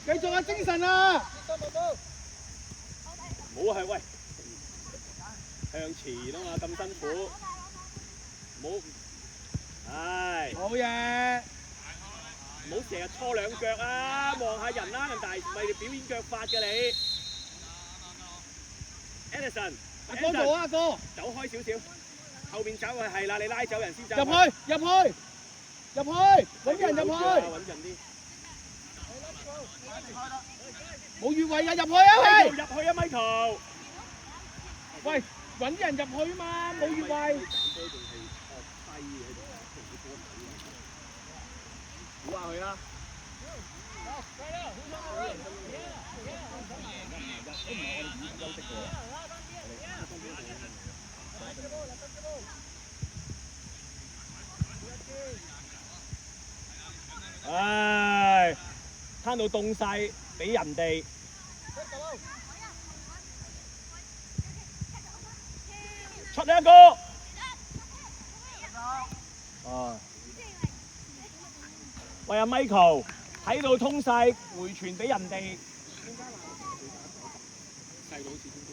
繼續啊，精神啊！冇係喂，向前啊嘛，咁辛苦，冇，唉，冇嘢。唔好成日搓兩腳啊，望下人啦，人大咪表演腳法嘅你。Edison，阿哥做啊，阿哥。走開少少，後邊走係啦，你拉走人先走。入去，揾人入去。穩陣啲。冇越位㗎，入去啊喂！入去啊 ，Michael。喂，揾啲人入去嘛，冇越位。估下佢啦。唉，攤到凍晒，俾人哋。出一個。哦。喂阿 Michael，睇到通晒，回傳俾人哋。細佬好似中高，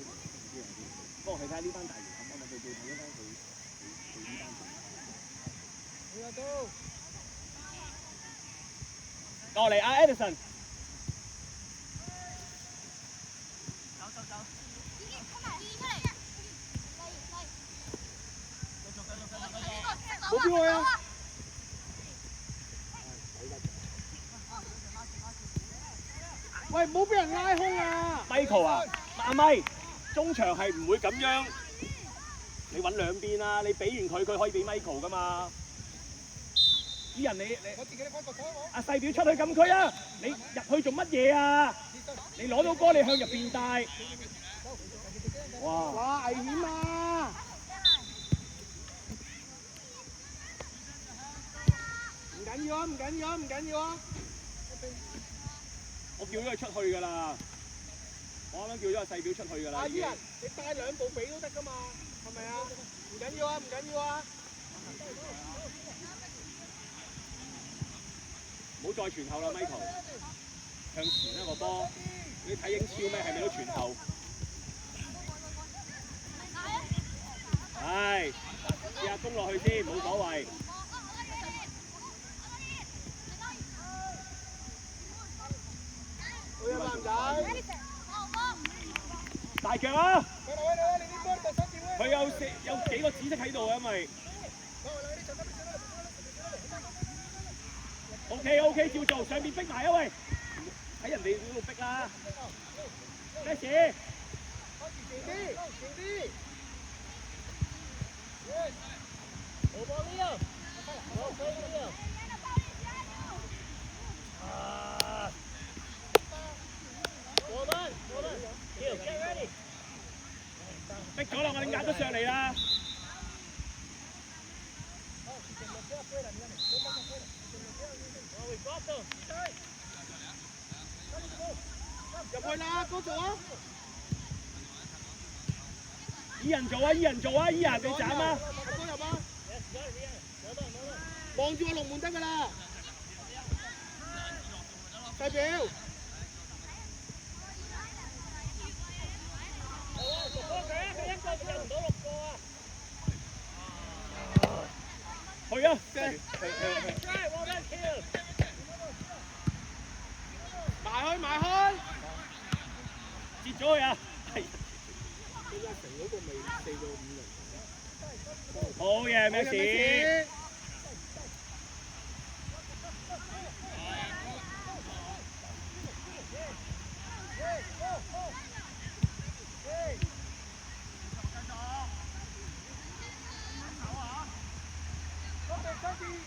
不過佢睇下呢班大魚肯幫我對對睇一翻佢呢班。過嚟阿 Edison。冇邊位啊？喂，唔好俾人拉空啊 ！Michael 啊，阿咪，中場係唔會咁樣，你揾兩邊啊！你俾完佢，佢可以俾 Michael 噶嘛？啲人你阿細表出去禁區啊！你入去做乜嘢啊？你攞到波，你向入邊帶。哇！危險啊！唔緊要啊！我叫咗佢出去㗎啦，我啱啱叫咗阿細表出去㗎啦。阿依人，你帶兩步俾都得㗎嘛，係咪啊？唔緊要啊！唔好再傳後啦 ，Michael， 向前啦個波，你睇英超咩？係咪都傳後？係，試下攻落去先，冇所謂。大腳啊！佢有幾個紫色喺度啊，因為 OK 照做，上邊逼埋啊喂！喺人哋嗰度逼啦。咩事？勁啲！逼咗啦，我哋壓咗上嚟啦。入去啦，哥做啊！依人做啊，依人你斬啊！哥入啊！望住個龍門得㗎啦！細表。去啊！埋去！截咗佢啊！李嘉誠嗰個未4到5人。好嘢，咩事？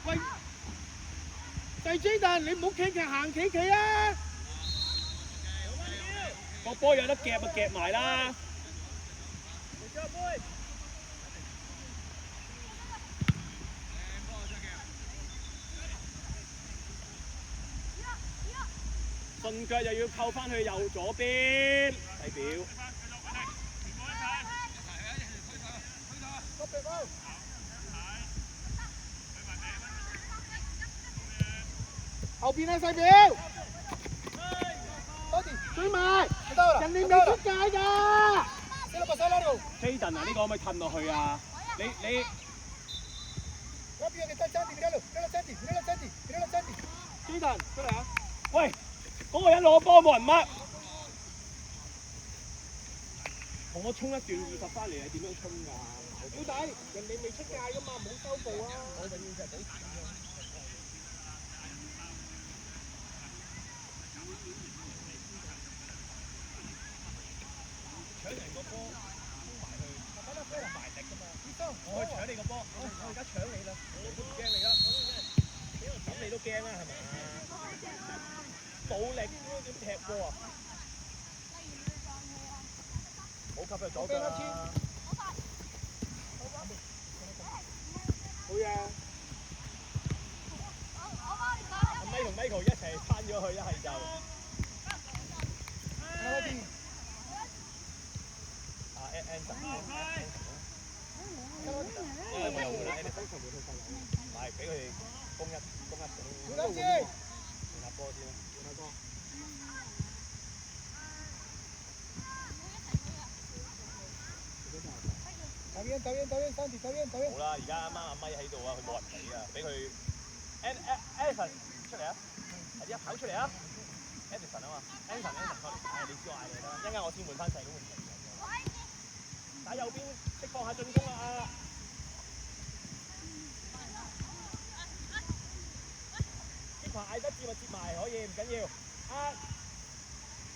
喂，細 Jaden，你唔好企行企啊！個波有得夾就夾埋啦。順腳又要扣翻去右左邊，睇表。後邊啊，細表。Jaden 啊，呢個可唔可以褪落去啊？你 Rápido que está el Santi, míralo, míralo al Santi, míralo al Santi, míralo al Santi. Jaden 出嚟啊！喂，嗰個人攞波冇人乜？同我衝一段20翻嚟係點樣衝㗎？表弟，人哋未出界㗎嘛，冇收步啊！我永遠就係保持咁樣。搶人個波，衝埋去，衝埋力㗎嘛！我去搶你個波，我而家搶你啦，我都唔驚你啦，咁你都驚啦係咪？冇力點踢波啊？冇級就左腳啦。好嘢！阿 Mike 同 Michael 一齊翻咗去，一係就阿 Anson，因為我又換啦 Anson，唔係俾佢哋攻一Cuidado, 換下波先啦，換下波。Está bien, está bien, está bien, Santi, está bien, está bien. 好啦，而家啱啱阿 Mike 喺度啊，佢冇人俾啊，俾佢 Anson 出嚟啊，快啲跑出嚟啊 ！Anson 啊嘛 ，Anson 出嚟，你知我嗌你啦，一陣間我先換翻細佬換齊。打右邊釋放下進攻啊！接埋嗌得接咪接埋，可以唔緊要。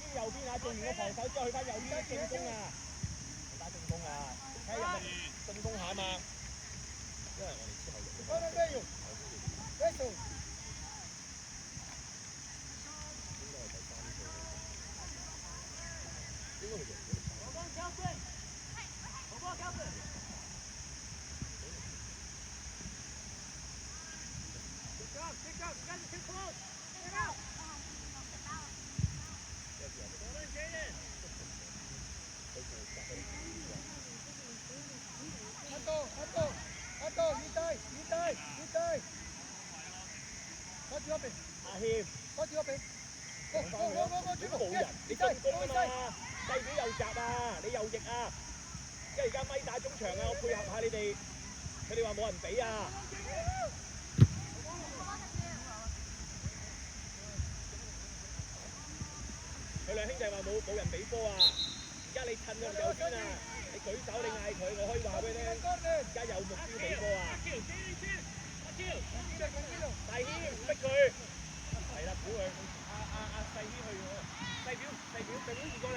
邊右邊啊，做完個防守之後去翻右邊進攻啊！打進攻啊！睇下入嚟進攻下啊嘛，因為我哋之後用。Ahora en medio. Eso. 阿謙，冇人，你進攻啊嘛，細表右閘啊，你右翼啊，因為而家咪打中場啊，我配合下你哋，佢哋話冇人俾啊。佢兩兄弟話冇人俾波啊，而家你趁佢右邊啊，你舉手你嗌佢，我可以話俾你聽，而家有目標俾波啊。大謙逼佢。係啦，估佢阿細軒去喎，細表移過嚟，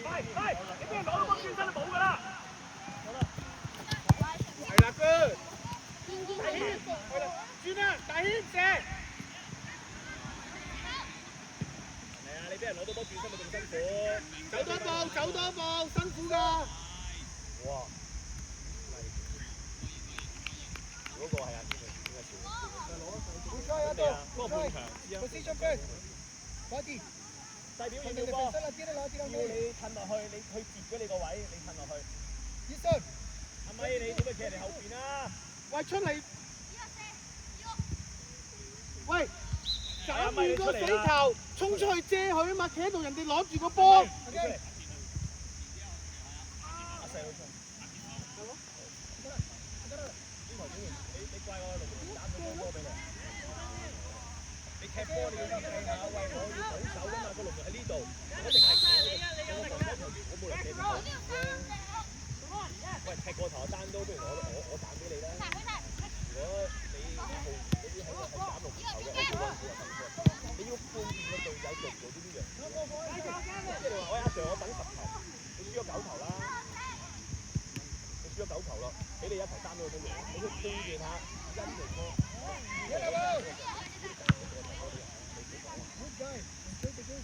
快，你俾人攞到波轉身就冇㗎啦，好啦，係啦，good，大軒，係啦，轉啦，大軒射，係啊，你俾人攞到波轉身咪仲辛苦，走多步，辛苦㗎。哇，嗰個係阿軒嚟，應該少。嗰個半場知啊。Position first. Bati. 細表要 Cuando 要 el 波， defensor la tiene, la va a tirar 要 medio. 你褪落去，你去截咗你個位，你褪落去。Listen. 阿咪你點解企喺你後邊啊？喂，出嚟！喂，斬住個死球，衝出去遮佢啊嘛！企喺度，人哋攞住個波。阿細佬出。係咯。邊台演員？你怪我龍門斬咗波俾你。你踢波你要計下，喂，我要保守㗎嘛，個龍門喺呢度，我一定係我防守球員，我冇理由踢過啫。喂，踢過頭單刀，不如我彈俾你啦。如果你號嗰啲係斬龍門頭嘅，我叫温子啊，你要判斷個隊友做唔做呢啲樣。即係你話喂阿 Sir，我等10球，你輸咗9球啦，你輸咗9球咯，俾你一球3都都贏，你要判斷下因嚟波。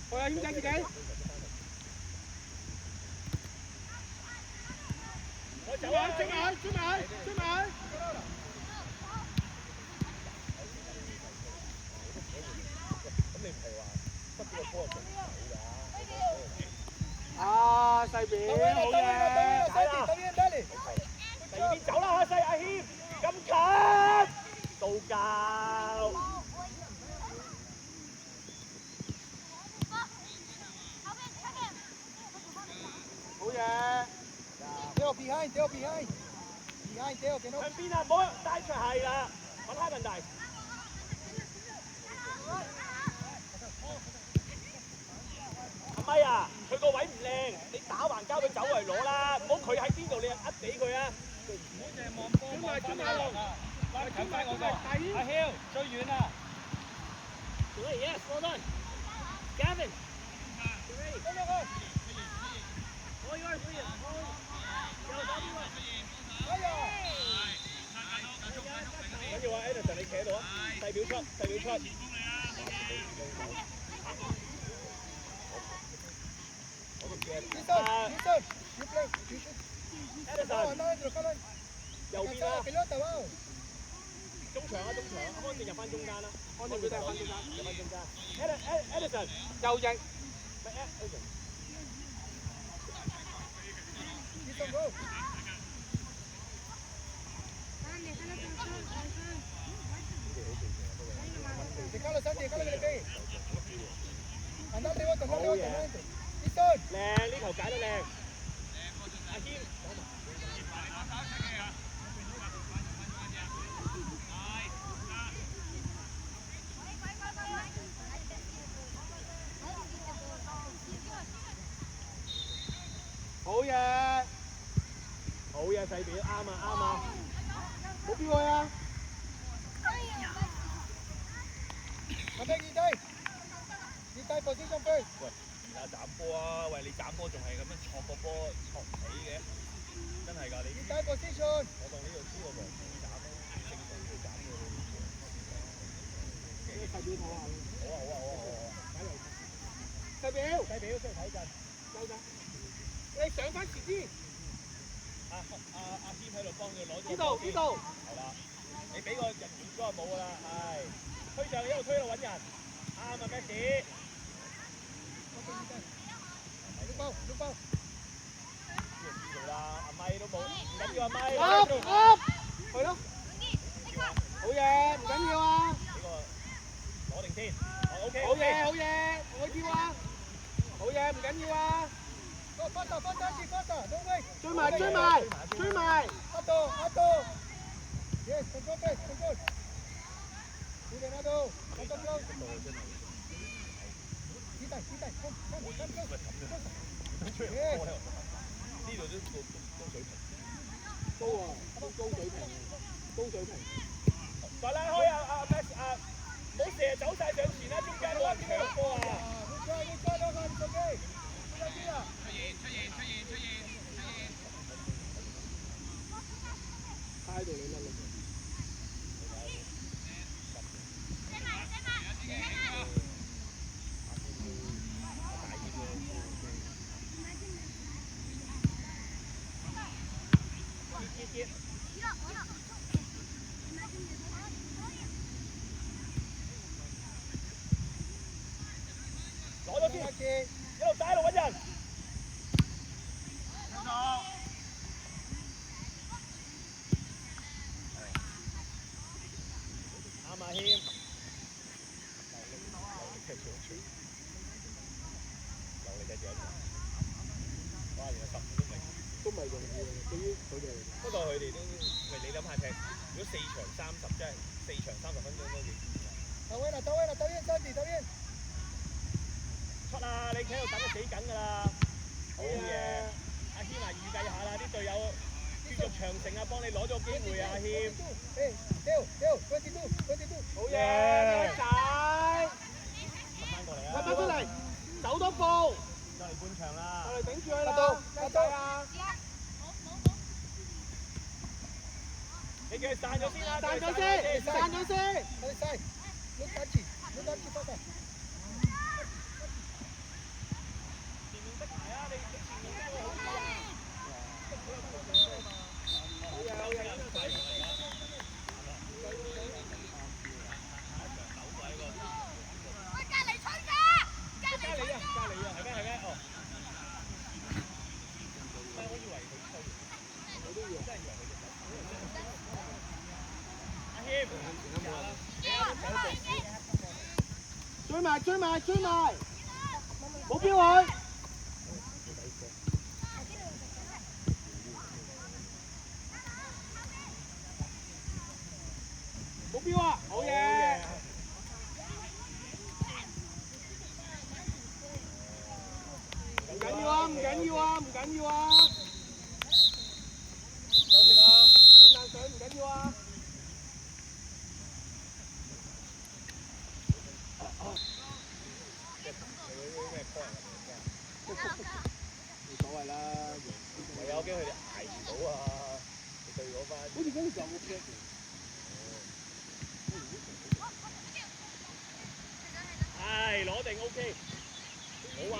喂，阿謙仔自己。我走啊！追埋！咁你唔係話執咗個波就做唔到㗎？啊，細表，好嘢！Está bien, dale. 第二邊走啦，阿細阿謙，咁近，到教。好嘢！Leo, behind, Theo behind. Behind, Theo, que no. 向邊啊？唔好帶出係啦，揾開問題。阿咪啊，佢個位唔靚，你打橫交佢走嚟攞啦，唔好佢喺邊度你就呃俾佢啊！唔好淨係望波望翻馬龍啊！快近快我個，阿軒最遠啊！ Yes, well done. Gavin. Go, go, go. All yours, Liam. Go, everyone. 哎呀！跟住話 Edison 你企喺度啊，細表出，細表出。Listen, you play, you should. Edison， no, 右邊啦， pelota, vamos. 中場啊，中場，安定入翻中間啦，安定佢哋入翻中間，入翻中間。Edison， 右翼。咪 Edison。 Listen, go. Déjalo, Santi, déjalo que le pegue. Andate, bota, andate, bota, andate. Listen. 靚，呢球解得靚。阿謙。 好嘢，好嘢，細表，啱啊，啱啊。冇標佢啊！ Andate, Gitay position first. 喂，而家斬波啊！喂，你斬波仲係咁樣錯個波錯唔起嘅，真係㗎你。Gitay position. 我當呢度輸個黃線斬咯，正常要斬嘅。細表睇下。好啊好啊好啊好啊！細表，細表出嚟睇陣，收陣。你上翻前啲。阿軒喺度幫佢攞咗。呢度呢度。係啦，你俾個人員嗰個冇㗎啦，係。推上一路推一路揾人，啱啊 Messi。 Look out. 知道啦，阿咪都冇，唔緊要阿咪。up，係咯。好嘢，唔緊要啊。呢個攞定先。OK。好嘢，好嘢，我跳啊。好嘢，唔緊要啊。 Go, pata, don't wait. 追埋，追埋，追埋。Ato. Yes, control first, control. Good, Ato. Ato close. Gitay, come close. 呢度都水平。高啊，都高水平，高水平。快拉開啊！Max 啊，唔好射走晒上前啦，中間冇人搶波啊！ Good try, Logan, it's okay. Good idea. 猜到你甩啦！攞咗先，一路打一路揾人。啱啊，謙。哇！原來15都未。都唔係容易嘅，對於佢哋。不過佢哋都，喂你諗下踢，如果4場30，即係4場30分鐘都幾。Está bien, Santi, está bien. 出啊！你企喺度等就死緊㗎啦。好嘢，阿謙啊，預計下啦，啲隊友血肉長城啊，幫你攞咗個機會啊，阿謙。Theo, 22. 好嘢，仔。揼翻過嚟啊！快出嚟，走多步。就嚟半場啦。我哋頂住佢啦，得仔啊！你叫佢散咗先啦，散咗先，散咗先。 Other side. Look, Archie, pata. 前面逼埋啊！你前面逼我好啲啊！好嘢，好嘢。加你啊！係咩？哦。唔係，我以為佢吹。我都以為，真係以為佢隻手。阿謙，追埋，冇標佢。要啊，唔緊要啊。休息啊！飲啖水唔緊要啊。冇所謂啦，係啊，我驚佢哋捱唔到啊！你對嗰班。好似嗰陣時有冇 plan？係攞定 OK，好壞。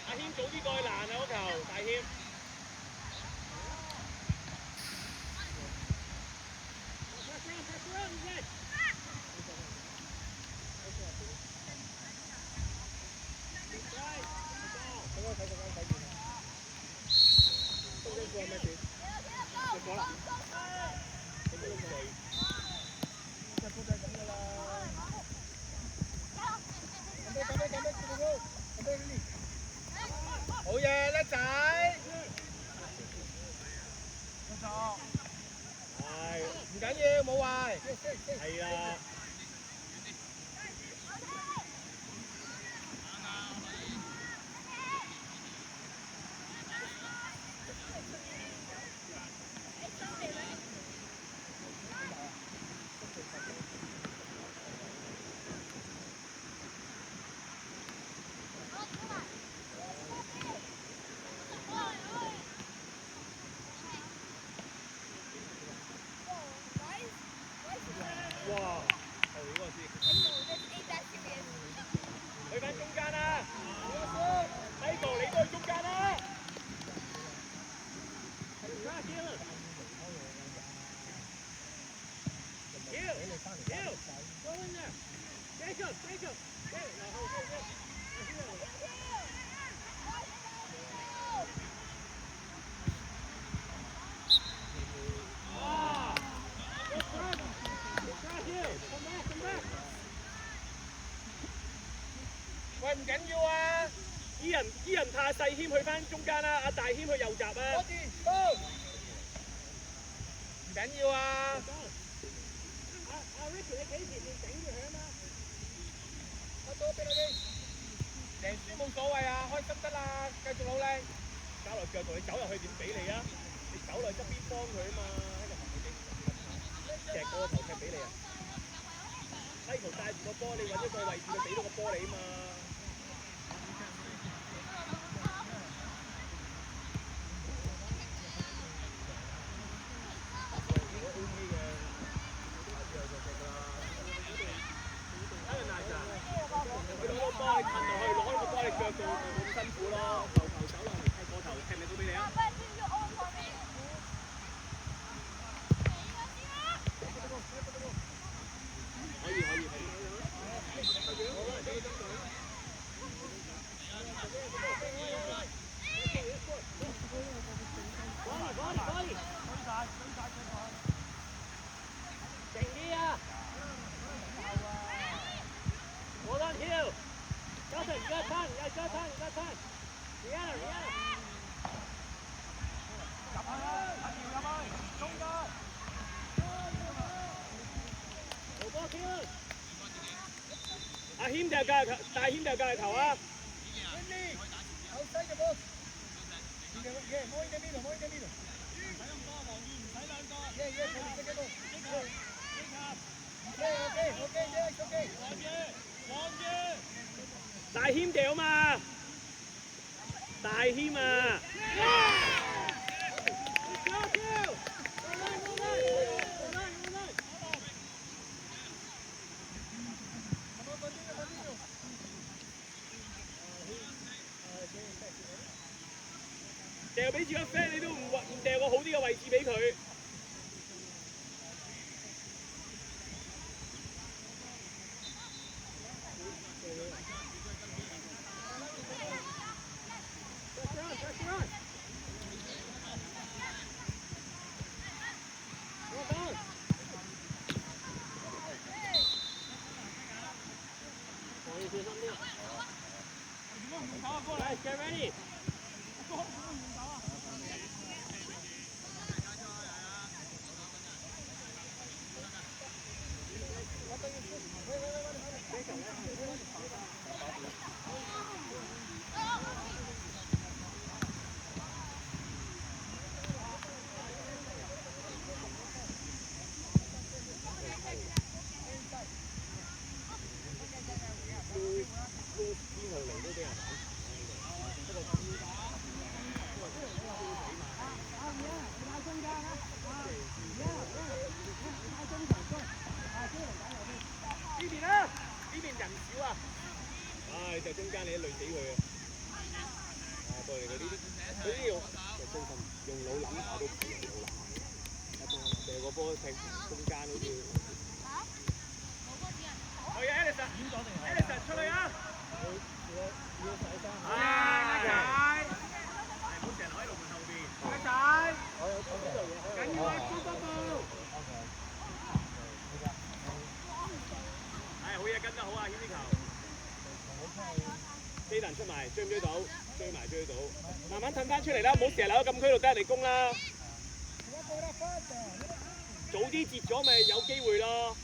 阿軒早啲過去攔啊！嗰球，大軒。好嘢，叻仔！係，唔緊要，冇壞。係啦。哇！後嗰個先。去翻中間啦 ！Michael， 你都去中間啦！喂，唔緊要啊。依人太細，謙去翻中間啦，阿大謙去右閘啊！唔緊要啊。阿 Ricky 你企前面頂住佢啊嘛！贏輸冇所謂啊，開心得啦，繼續努力。交落腳度，你走入去點俾你啊？你走落去側邊幫佢啊嘛，喺個球踢嗰個球踢俾你啊！Michael 帶住個波，你揾一個位置佢俾到個波你啊嘛！佢攞個波你褪落去，攞個波你腳度冇咁辛苦咯，球走落嚟踢過頭，踢唔踢到俾你啊？可以。靜啲啊！我當跳，Justin，而家撐，而家撐。Rihanna。中間。冇波跳。阿謙就隔球，大謙就隔球啊！Outside the box. Yeah, more in the middle. Okay, yeah, it's okay. 大謙掉嘛，大謙啊！掉俾住個 friend， 你都唔掉個好啲嘅位置俾佢。Get ready. 過嚟嘅呢啲，佢呢用真心用腦諗下都唔係用腦諗。射個波踢中間好似。可以 Ellison 出嚟啊！仔，唔好成日留喺龍門後邊。仔，緊要啊，高多步。好嘢，跟得好啊，牽啲球。基達出埋，追唔追到？追到。慢慢褪翻出嚟啦，唔好成日留喺禁區度等人哋攻啦。早啲截咗咪有機會咯。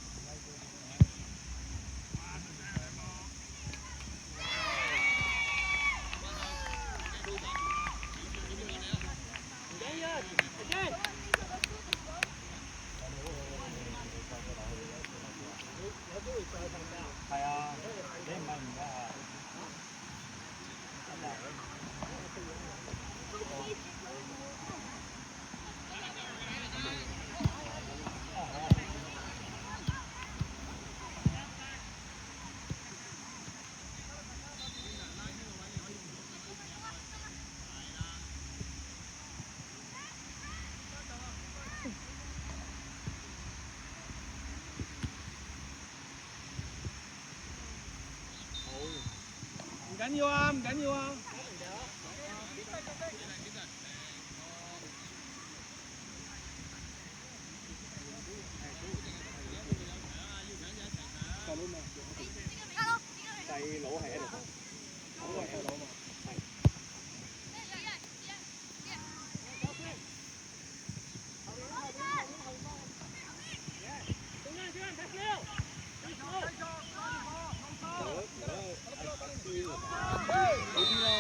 唔緊要，係啊，你唔係唔得啊。唔緊要啊，唔緊要啊。細佬係 Ellison， 嗰個係 Ellison 嘛。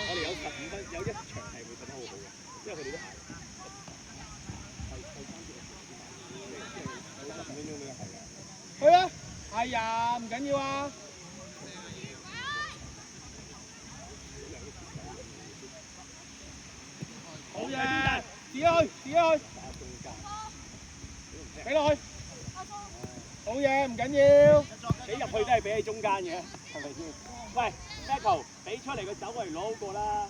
我哋有15分，有一場係會瞓得好好嘅，因為佢哋都係。有15分鐘都係嘅。去啊！係呀，唔緊要啊。好嘢，自己去。俾落去。好嘢，唔緊要。俾入去都係俾喺中間嘅，係咪先？喂 ，Michael， 俾出嚟佢走過嚟攞好過啦。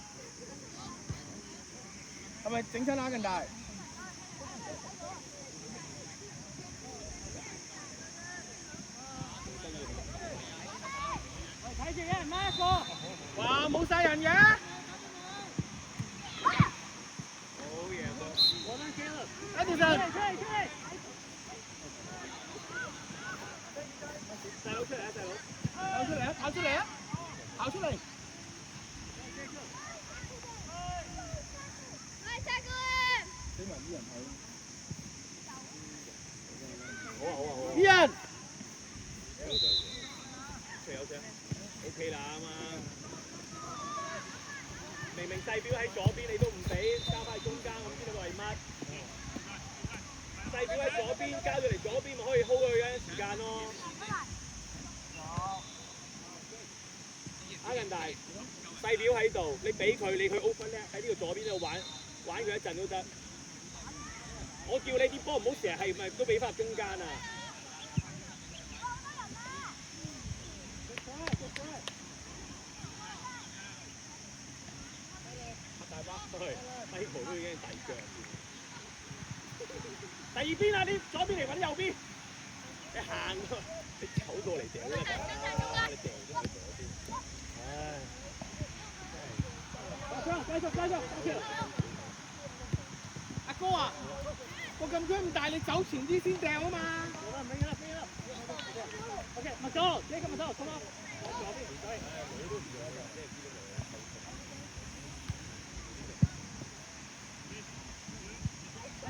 係咪整親阿近大？睇住一人拉一個。哇，冇晒人嘅。好嘢哥。Edison，細佬出嚟啊，細佬！跑出嚟！俾埋啲人睇。好。啲人。有聲 ，OK 啦啱啊！明明細表喺左邊，你都唔俾，交翻去中間，我唔知你為乜。細表喺左邊，交咗嚟左邊咪可以 hold 佢嘅時間咯。阿近大，細表喺度，你俾佢，你去 open 咧喺呢個左邊度玩佢一陣都得。我叫你啲波唔好成日係咪都俾翻入中間啊！Michael 都已經遞腳。第二邊啊，你左邊嚟揾右邊，你行喎，你走過嚟掉啦，你掉咗佢左邊。唉，繼續。阿哥啊，個禁區咁大，你走前啲先掉啊嘛。OK， 麥哥，呢個麥哥，come on。左邊唔使，我都唔想嘅，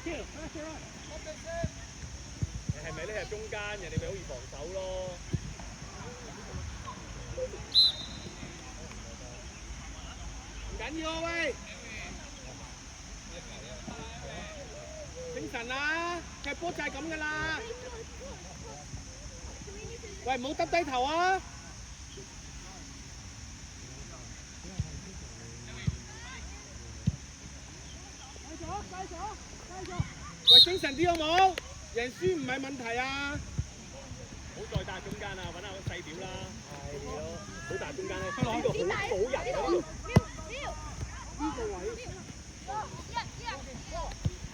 即係知道你。你係咪咧係中間？人哋咪好易防守咯。唔緊要啊喂，精神啊，踢波就係咁噶啦。喂，唔好耷低頭啊！喂，精神啲好冇？贏輸唔係問題啊！唔好再打中間啦，揾下個細表啦。係咯，好大中間咧，呢度好人啊！呢個位。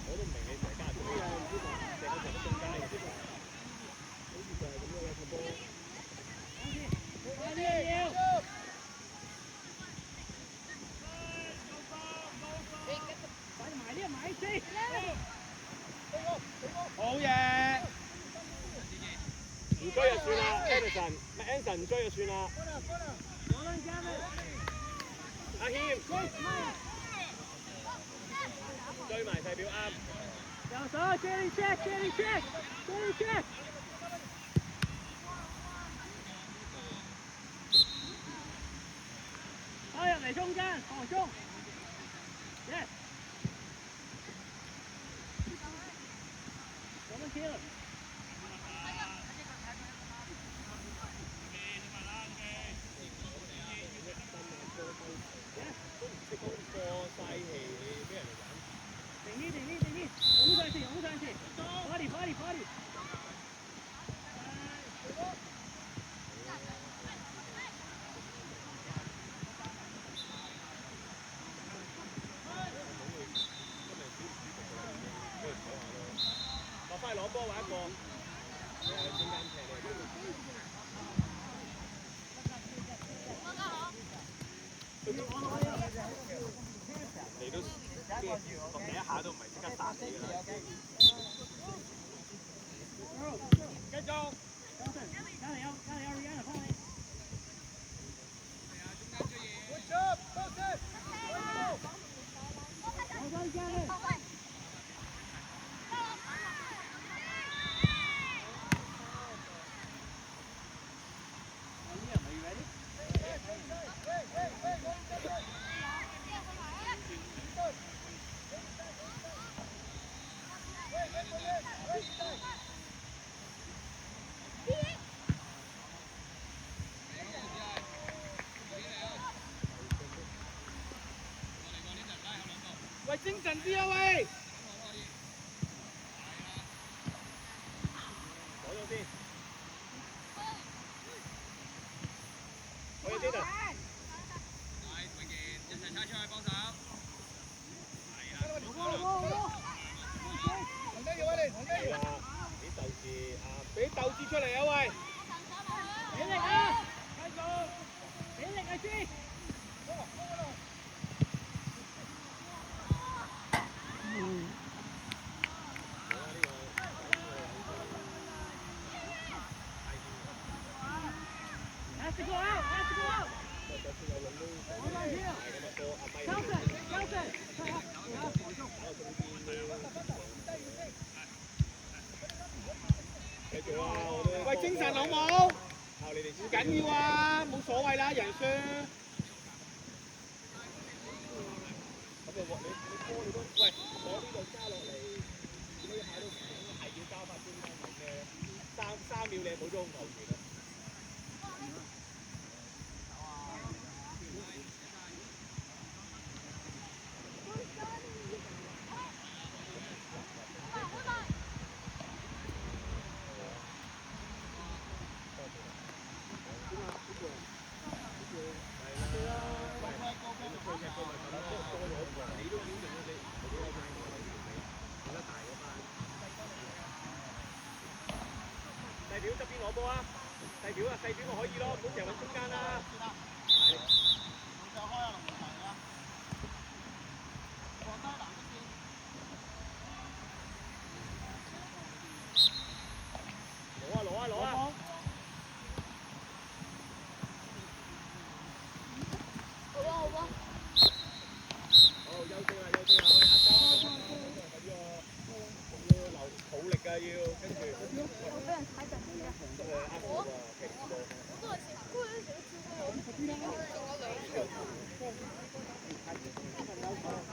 我都唔明你成日加住呢樣，成個場都中間嘅啫。好似就係咁樣嘅個波。好嘢！唔追就算啦 ，Anderson， 唔係 Anderson 唔追就算啦。阿謙，追埋細表啱。右手 Jelly check。打入嚟中間，防中。Yes。我們 kill。都唔識功課，嘥氣，俾人哋玩。定啲，湧上去。Party。落翻去攞波玩一個，中間踢你都第一下都唔係即刻殺死㗎啦。繼續。喂，精神啲啊喂！攞咗先。我要先啊！俾鬥志出嚟啊喂！俾力啊！繼續！俾力啊先！喂，精神好冇？唔緊要啊，冇所謂啦，贏輸。咁你波你都喂，我呢度加落嚟，呢下都係要交翻中間咁嘅，3秒你冇咗控球權啊！細表側邊攞波啊！細表我可以咯，唔好成日揾中間啦。攞啊！好，休息啦，喂，要留好力㗎，要跟住。